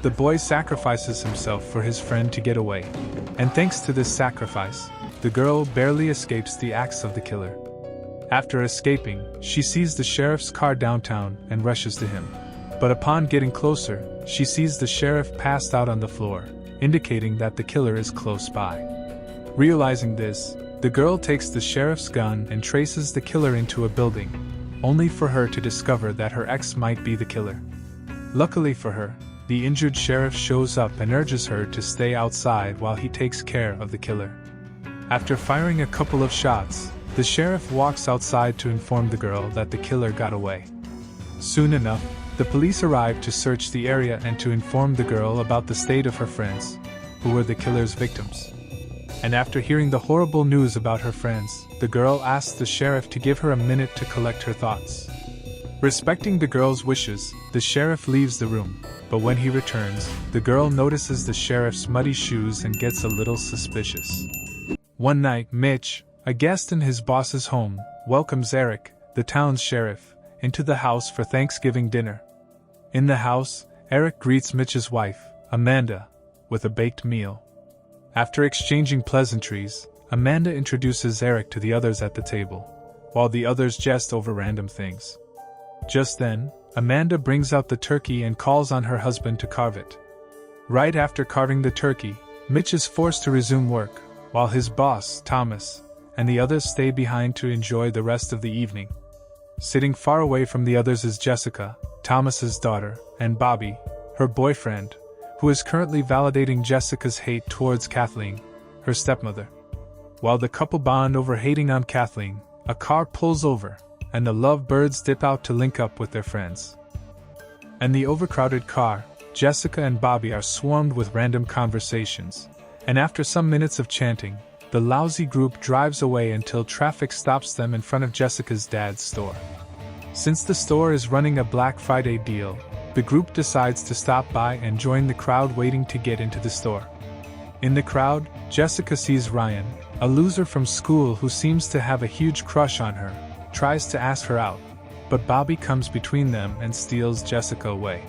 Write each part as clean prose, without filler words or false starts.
The boy sacrifices himself for his friend to get away. And thanks to this sacrifice, the girl barely escapes the axe of the killer. After escaping, she sees the sheriff's car downtown and rushes to him. But upon getting closer, she sees the sheriff passed out on the floor, indicating that the killer is close by. Realizing this, the girl takes the sheriff's gun and traces the killer into a building, only for her to discover that her ex might be the killer. Luckily for her, the injured sheriff shows up and urges her to stay outside while he takes care of the killer. After firing a couple of shots, the sheriff walks outside to inform the girl that the killer got away. Soon enough, the police arrive to search the area and to inform the girl about the state of her friends, who were the killer's victims. And after hearing the horrible news about her friends, the girl asks the sheriff to give her a minute to collect her thoughts. Respecting the girl's wishes, the sheriff leaves the room, but when he returns, the girl notices the sheriff's muddy shoes and gets a little suspicious. One night, Mitch, a guest in his boss's home, welcomes Eric, the town's sheriff, into the house for Thanksgiving dinner. In the house, Eric greets Mitch's wife, Amanda, with a baked meal. After exchanging pleasantries, Amanda introduces Eric to the others at the table, while the others jest over random things. Just then, Amanda brings out the turkey and calls on her husband to carve it. Right after carving the turkey, Mitch is forced to resume work, while his boss, Thomas, and the others stay behind to enjoy the rest of the evening. Sitting far away from the others is Jessica, Thomas's daughter, and Bobby, her boyfriend, who is currently validating Jessica's hate towards Kathleen, her stepmother. While the couple bond over hating on Kathleen, a car pulls over, and the lovebirds dip out to link up with their friends. In the overcrowded car, Jessica and Bobby are swarmed with random conversations, and after some minutes of chanting, the lousy group drives away until traffic stops them in front of Jessica's dad's store. Since the store is running a Black Friday deal, the group decides to stop by and join the crowd waiting to get into the store. In the crowd, Jessica sees Ryan, a loser from school who seems to have a huge crush on her, tries to ask her out, but Bobby comes between them and steals Jessica away.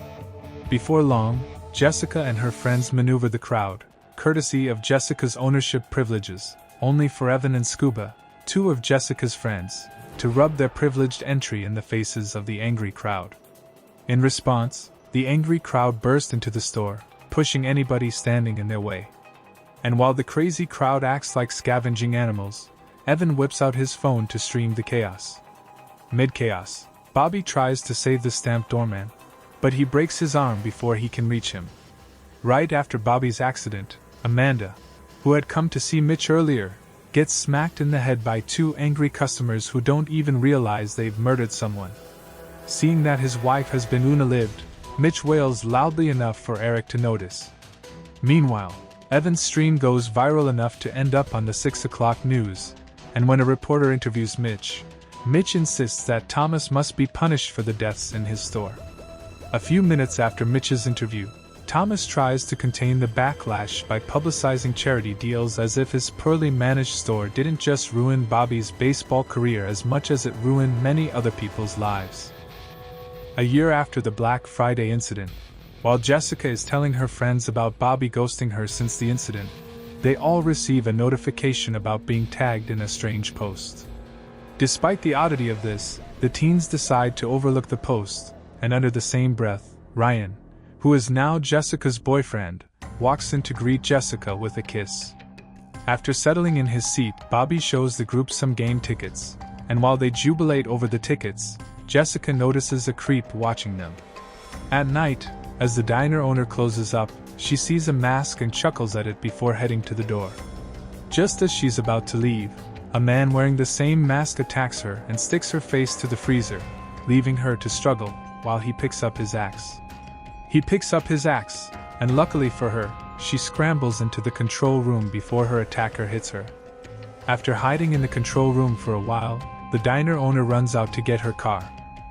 Before long, Jessica and her friends maneuver the crowd, courtesy of Jessica's ownership privileges, only for Evan and Scuba, two of Jessica's friends, to rub their privileged entry in the faces of the angry crowd. In response, the angry crowd burst into the store, pushing anybody standing in their way. And while the crazy crowd acts like scavenging animals, Evan whips out his phone to stream the chaos. Mid-chaos, Bobby tries to save the stamped doorman, but he breaks his arm before he can reach him. Right after Bobby's accident, Amanda, who had come to see Mitch earlier, gets smacked in the head by two angry customers who don't even realize they've murdered someone. Seeing that his wife has been unalived, Mitch wails loudly enough for Eric to notice. Meanwhile, Evan's stream goes viral enough to end up on the 6 o'clock news, and when a reporter interviews Mitch insists that Thomas must be punished for the deaths in his store. A few minutes after Mitch's interview, Thomas tries to contain the backlash by publicizing charity deals as if his poorly managed store didn't just ruin Bobby's baseball career as much as it ruined many other people's lives. A year after the Black Friday incident, while Jessica is telling her friends about Bobby ghosting her since the incident, they all receive a notification about being tagged in a strange post. Despite the oddity of this, the teens decide to overlook the post, and under the same breath, Ryan, who is now Jessica's boyfriend, walks in to greet Jessica with a kiss. After settling in his seat, Bobby shows the group some game tickets, and while they jubilate over the tickets, Jessica notices a creep watching them. At night, as the diner owner closes up, she sees a mask and chuckles at it before heading to the door. Just as she's about to leave, a man wearing the same mask attacks her and sticks her face to the freezer, leaving her to struggle while he picks up his axe. And luckily for her, she scrambles into the control room before her attacker hits her. After hiding in the control room for a while, the diner owner runs out to get her car.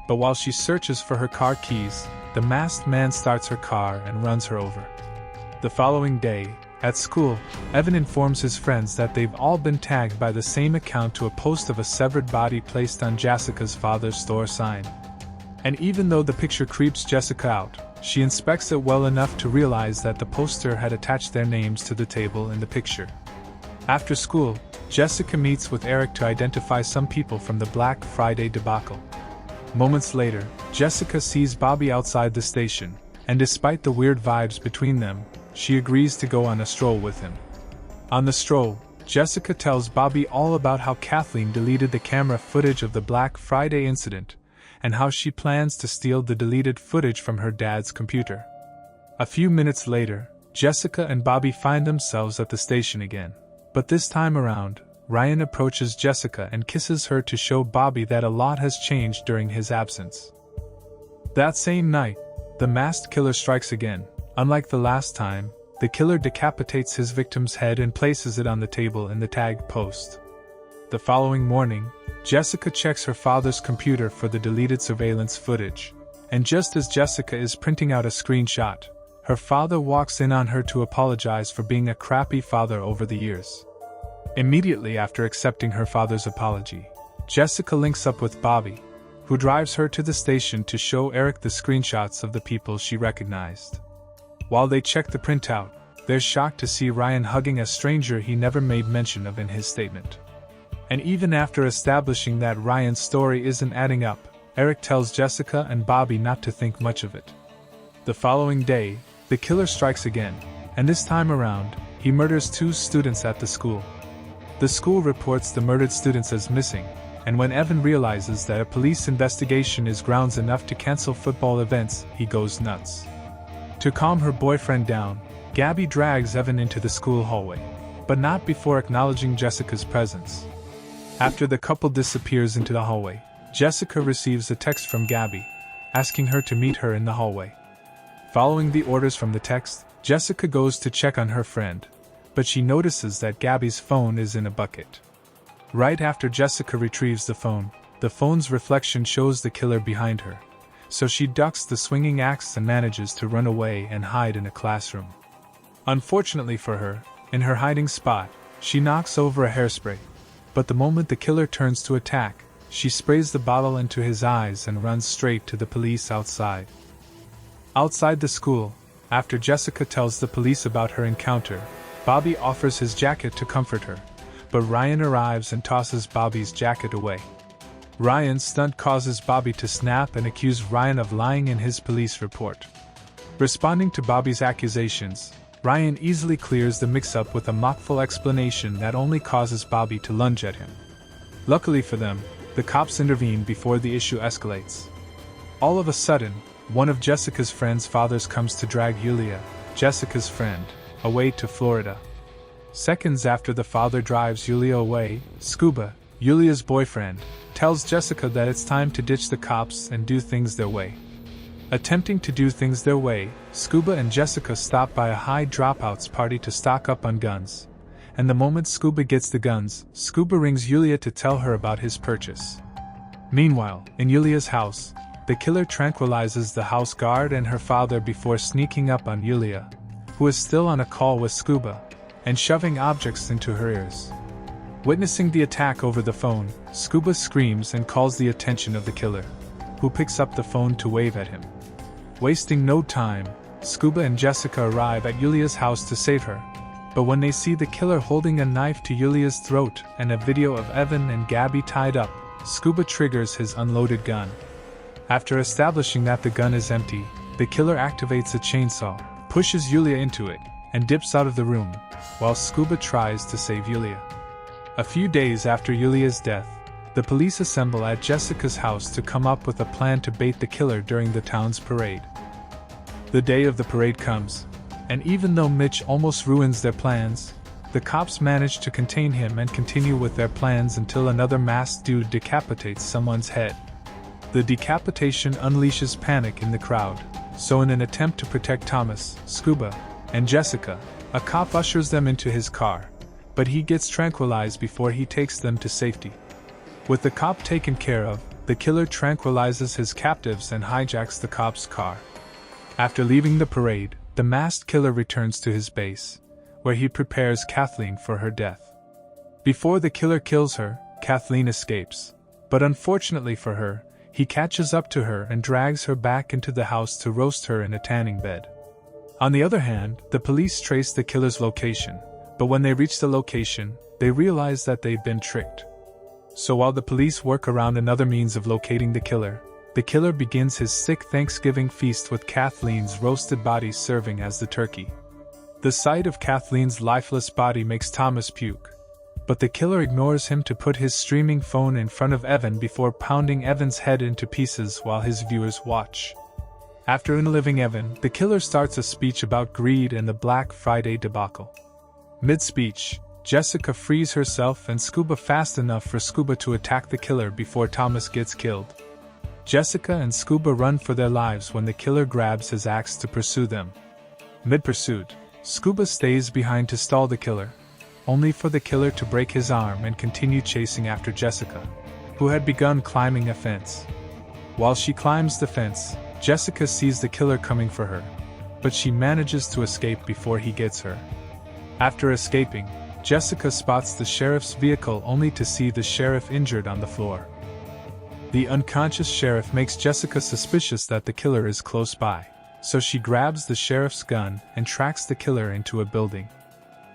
But while she searches for her car keys, the masked man starts her car and runs her over. The following day, at school, Evan informs his friends that they've all been tagged by the same account to a post of a severed body placed on Jessica's father's store sign. And even though the picture creeps Jessica out, She inspects it well enough to realize that the poster had attached their names to the table in the picture. After school, Jessica meets with Eric to identify some people from the Black Friday debacle. Moments later, Jessica sees Bobby outside the station, and despite the weird vibes between them, she agrees to go on a stroll with him. On the stroll, Jessica tells Bobby all about how Kathleen deleted the camera footage of the Black Friday incident, and how she plans to steal the deleted footage from her dad's computer. A few minutes later, Jessica and Bobby find themselves at the station again. But this time around, Ryan approaches Jessica and kisses her to show Bobby that a lot has changed during his absence. That same night, the masked killer strikes again. Unlike the last time, the killer decapitates his victim's head and places it on the table in the tagged post. The following morning, Jessica checks her father's computer for the deleted surveillance footage, and just as Jessica is printing out a screenshot, her father walks in on her to apologize for being a crappy father over the years. Immediately after accepting her father's apology, Jessica links up with Bobby, who drives her to the station to show Eric the screenshots of the people she recognized. While they check the printout, they're shocked to see Ryan hugging a stranger he never made mention of in his statement. And even after establishing that Ryan's story isn't adding up, Eric tells Jessica and Bobby not to think much of it. The following day, the killer strikes again, and this time around, he murders 2 students at the school. The school reports the murdered students as missing, and when Evan realizes that a police investigation is grounds enough to cancel football events, he goes nuts. To calm her boyfriend down, Gabby drags Evan into the school hallway, but not before acknowledging Jessica's presence. After the couple disappears into the hallway, Jessica receives a text from Gabby, asking her to meet her in the hallway. Following the orders from the text, Jessica goes to check on her friend, but she notices that Gabby's phone is in a bucket. Right after Jessica retrieves the phone's reflection shows the killer behind her, so she ducks the swinging axe and manages to run away and hide in a classroom. Unfortunately for her, in her hiding spot, she knocks over a hairspray, but the moment the killer turns to attack, she sprays the bottle into his eyes and runs straight to the police outside. Outside the school, after Jessica tells the police about her encounter, Bobby offers his jacket to comfort her, but Ryan arrives and tosses Bobby's jacket away. Ryan's stunt causes Bobby to snap and accuse Ryan of lying in his police report. Responding to Bobby's accusations, Ryan easily clears the mix-up with a mockful explanation that only causes Bobby to lunge at him. Luckily for them, the cops intervene before the issue escalates. All of a sudden, one of Jessica's friend's fathers comes to drag Yulia, Jessica's friend, away to Florida. Seconds after the father drives Yulia away, Scuba, Yulia's boyfriend, tells Jessica that it's time to ditch the cops and do things their way. Attempting to do things their way, Scuba and Jessica stop by a high dropouts party to stock up on guns. And the moment Scuba gets the guns, Scuba rings Yulia to tell her about his purchase. Meanwhile, in Yulia's house, the killer tranquilizes the house guard and her father before sneaking up on Yulia, who is still on a call with Scuba, and shoving objects into her ears. Witnessing the attack over the phone, Scuba screams and calls the attention of the killer, who picks up the phone to wave at him. Wasting no time, Scuba and Jessica arrive at Yulia's house to save her, but when they see the killer holding a knife to Yulia's throat and a video of Evan and Gabby tied up, Scuba triggers his unloaded gun. After establishing that the gun is empty, the killer activates a chainsaw, pushes Yulia into it, and dips out of the room, while Scuba tries to save Yulia. A few days after Yulia's death, the police assemble at Jessica's house to come up with a plan to bait the killer during the town's parade. The day of the parade comes, and even though Mitch almost ruins their plans, the cops manage to contain him and continue with their plans until another masked dude decapitates someone's head. The decapitation unleashes panic in the crowd, so in an attempt to protect Thomas, Scuba, and Jessica, a cop ushers them into his car, but he gets tranquilized before he takes them to safety. With the cop taken care of, the killer tranquilizes his captives and hijacks the cop's car. After leaving the parade, the masked killer returns to his base, where he prepares Kathleen for her death. Before the killer kills her, Kathleen escapes, but unfortunately for her, He catches up to her and drags her back into the house to roast her in a tanning bed. On the other hand, the police trace the killer's location, but when they reach the location, they realize that they've been tricked. So while the police work around another means of locating the killer begins his sick Thanksgiving feast with Kathleen's roasted body serving as the turkey. The sight of Kathleen's lifeless body makes Thomas puke, but the killer ignores him to put his streaming phone in front of Evan before pounding Evan's head into pieces while his viewers watch. After unliving Evan, the killer starts a speech about greed and the Black Friday debacle. Mid-speech, Jessica frees herself and Scuba fast enough for Scuba to attack the killer before Thomas gets killed. Jessica and Scuba run for their lives when the killer grabs his axe to pursue them. Mid-pursuit, Scuba stays behind to stall the killer, only for the killer to break his arm and continue chasing after Jessica, who had begun climbing a fence. While she climbs the fence, Jessica sees the killer coming for her, but she manages to escape before he gets her. After escaping, Jessica spots the sheriff's vehicle only to see the sheriff injured on the floor. The unconscious sheriff makes Jessica suspicious that the killer is close by, so she grabs the sheriff's gun and tracks the killer into a building.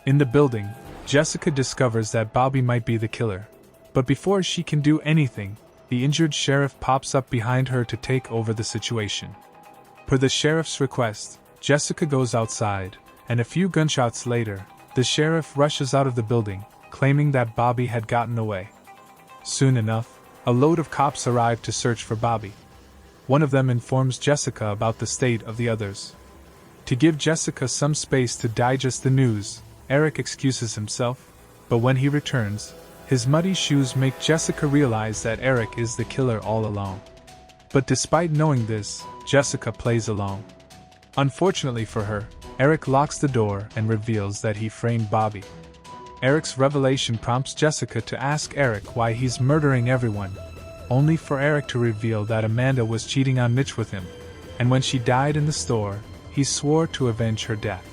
In the building, Jessica discovers that Bobby might be the killer, but before she can do anything, the injured sheriff pops up behind her to take over the situation. Per the sheriff's request, Jessica goes outside, and a few gunshots later, the sheriff rushes out of the building, claiming that Bobby had gotten away. Soon enough, a load of cops arrive to search for Bobby. One of them informs Jessica about the state of the others. To give Jessica some space to digest the news, Eric excuses himself, but when he returns, his muddy shoes make Jessica realize that Eric is the killer all along. But despite knowing this, Jessica plays along. Unfortunately for her, Eric locks the door and reveals that he framed Bobby. Eric's revelation prompts Jessica to ask Eric why he's murdering everyone, only for Eric to reveal that Amanda was cheating on Mitch with him, and when she died in the store, he swore to avenge her death.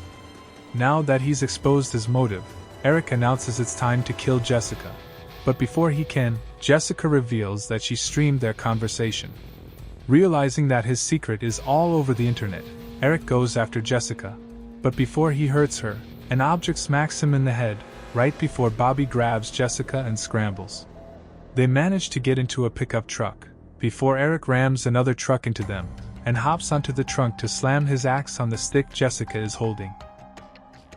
Now that he's exposed his motive, Eric announces it's time to kill Jessica. But before he can, Jessica reveals that she streamed their conversation. Realizing that his secret is all over the internet, Eric goes after Jessica. But before he hurts her, an object smacks him in the head, right before Bobby grabs Jessica and scrambles. They manage to get into a pickup truck, before Eric rams another truck into them, and hops onto the trunk to slam his axe on the stick Jessica is holding.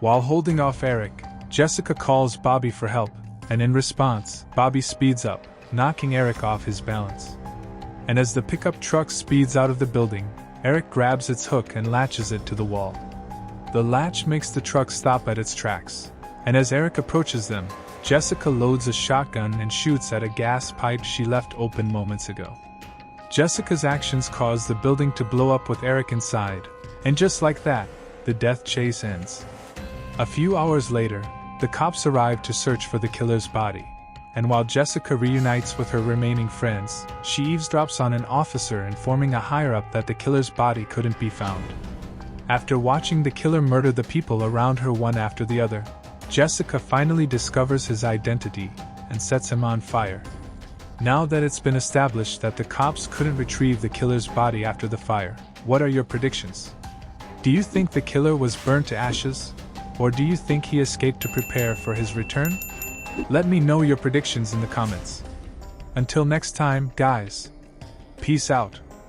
While holding off Eric, Jessica calls Bobby for help, and in response, Bobby speeds up, knocking Eric off his balance. And as the pickup truck speeds out of the building, Eric grabs its hook and latches it to the wall. The latch makes the truck stop at its tracks, and as Eric approaches them, Jessica loads a shotgun and shoots at a gas pipe she left open moments ago. Jessica's actions cause the building to blow up with Eric inside, and just like that, the death chase ends. A few hours later, the cops arrive to search for the killer's body, and while Jessica reunites with her remaining friends, she eavesdrops on an officer informing a higher-up that the killer's body couldn't be found. After watching the killer murder the people around her one after the other, Jessica finally discovers his identity and sets him on fire. Now that it's been established that the cops couldn't retrieve the killer's body after the fire, what are your predictions? Do you think the killer was burned to ashes? Or do you think he escaped to prepare for his return? Let me know your predictions in the comments. Until next time, guys. Peace out.